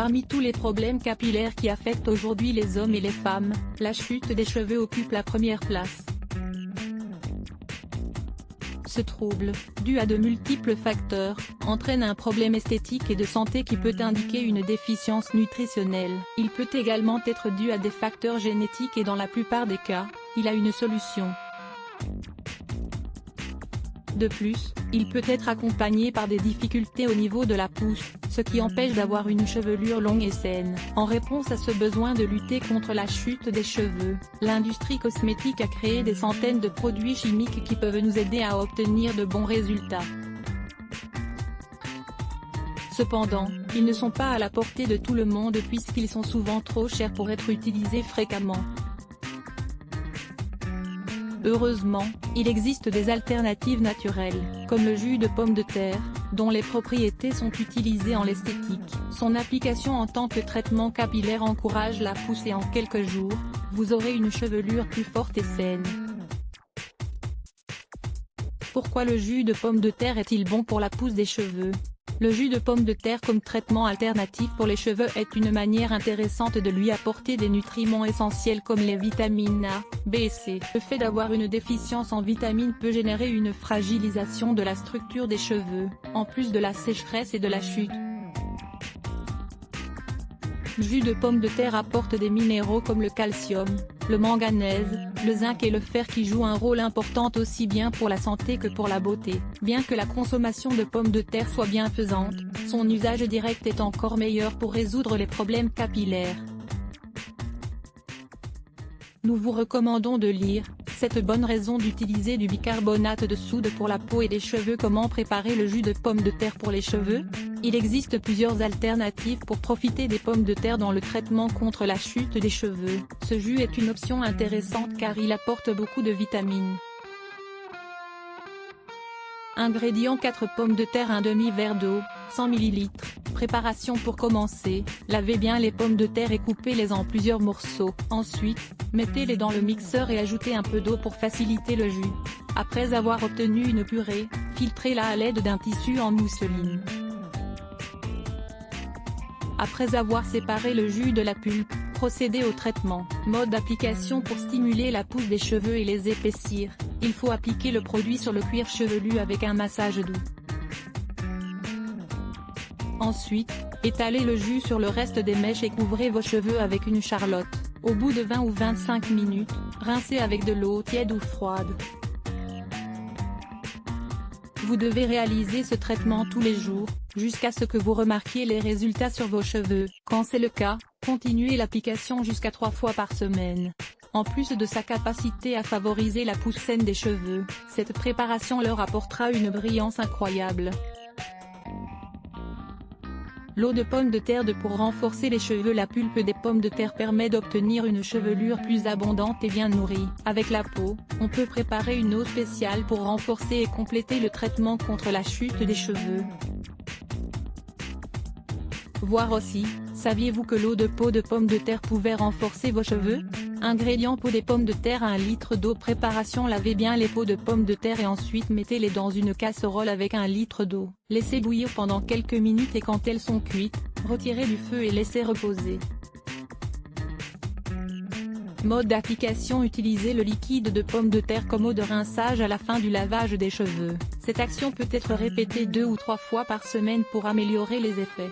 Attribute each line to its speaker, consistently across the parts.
Speaker 1: Parmi tous les problèmes capillaires qui affectent aujourd'hui les hommes et les femmes, la chute des cheveux occupe la première place. Ce trouble, dû à de multiples facteurs, entraîne un problème esthétique et de santé qui peut indiquer une déficience nutritionnelle. Il peut également être dû à des facteurs génétiques et dans la plupart des cas, il a une solution. De plus, il peut être accompagné par des difficultés au niveau de la pousse, ce qui empêche d'avoir une chevelure longue et saine. En réponse à ce besoin de lutter contre la chute des cheveux, l'industrie cosmétique a créé des centaines de produits chimiques qui peuvent nous aider à obtenir de bons résultats. Cependant, ils ne sont pas à la portée de tout le monde puisqu'ils sont souvent trop chers pour être utilisés fréquemment. Heureusement, il existe des alternatives naturelles, comme le jus de pomme de terre, dont les propriétés sont utilisées en esthétique. Son application en tant que traitement capillaire encourage la pousse et en quelques jours, vous aurez une chevelure plus forte et saine. Pourquoi le jus de pomme de terre est-il bon pour la pousse des cheveux ? Le jus de pomme de terre comme traitement alternatif pour les cheveux est une manière intéressante de lui apporter des nutriments essentiels comme les vitamines A, B et C. Le fait d'avoir une déficience en vitamines peut générer une fragilisation de la structure des cheveux, en plus de la sécheresse et de la chute. Le jus de pomme de terre apporte des minéraux comme le calcium, le manganèse, le zinc et le fer qui jouent un rôle important aussi bien pour la santé que pour la beauté. Bien que la consommation de pommes de terre soit bienfaisante, son usage direct est encore meilleur pour résoudre les problèmes capillaires. Nous vous recommandons de lire « Cette bonne raison d'utiliser du bicarbonate de soude pour la peau et les cheveux. Comment préparer le jus de pomme de terre pour les cheveux ?» Il existe plusieurs alternatives pour profiter des pommes de terre dans le traitement contre la chute des cheveux. Ce jus est une option intéressante car il apporte beaucoup de vitamines. Ingrédients: 4 pommes de terre, un demi-verre d'eau, 100 ml. Préparation: pour commencer, lavez bien les pommes de terre et coupez-les en plusieurs morceaux. Ensuite, mettez-les dans le mixeur et ajoutez un peu d'eau pour faciliter le jus. Après avoir obtenu une purée, filtrez-la à l'aide d'un tissu en mousseline. Après avoir séparé le jus de la pulpe, procédez au traitement. Mode d'application: pour stimuler la pousse des cheveux et les épaissir, il faut appliquer le produit sur le cuir chevelu avec un massage doux. Ensuite, étalez le jus sur le reste des mèches et couvrez vos cheveux avec une charlotte. Au bout de 20 ou 25 minutes, rincez avec de l'eau tiède ou froide. Vous devez réaliser ce traitement tous les jours, jusqu'à ce que vous remarquiez les résultats sur vos cheveux. Quand c'est le cas, continuez l'application jusqu'à 3 fois par semaine. En plus de sa capacité à favoriser la pousse saine des cheveux, cette préparation leur apportera une brillance incroyable. L'eau de pomme de terre pour renforcer les cheveux. La pulpe des pommes de terre permet d'obtenir une chevelure plus abondante et bien nourrie. Avec la peau, on peut préparer une eau spéciale pour renforcer et compléter le traitement contre la chute des cheveux. Voir aussi, saviez-vous que l'eau de peau de pomme de terre pouvait renforcer vos cheveux? Ingrédients: peau des pommes de terre, 1 litre d'eau. Préparation: lavez bien les peaux de pommes de terre et ensuite mettez-les dans une casserole avec 1 litre d'eau. Laissez bouillir pendant quelques minutes et quand elles sont cuites, retirez du feu et laissez reposer. Mode d'application: utilisez le liquide de pomme de terre comme eau de rinçage à la fin du lavage des cheveux. Cette action peut être répétée 2 ou 3 fois par semaine pour améliorer les effets.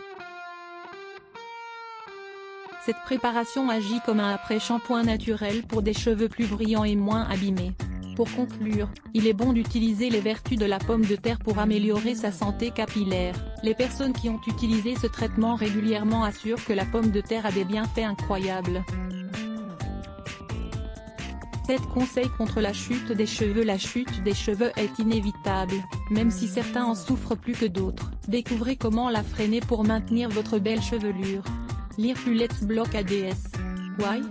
Speaker 1: Cette préparation agit comme un après-shampoing naturel pour des cheveux plus brillants et moins abîmés. Pour conclure, il est bon d'utiliser les vertus de la pomme de terre pour améliorer sa santé capillaire. Les personnes qui ont utilisé ce traitement régulièrement assurent que la pomme de terre a des bienfaits incroyables. 7 conseils contre la chute des cheveux. La chute des cheveux est inévitable, même si certains en souffrent plus que d'autres. Découvrez comment la freiner pour maintenir votre belle chevelure. Lire plus Let's Block ADS. Why?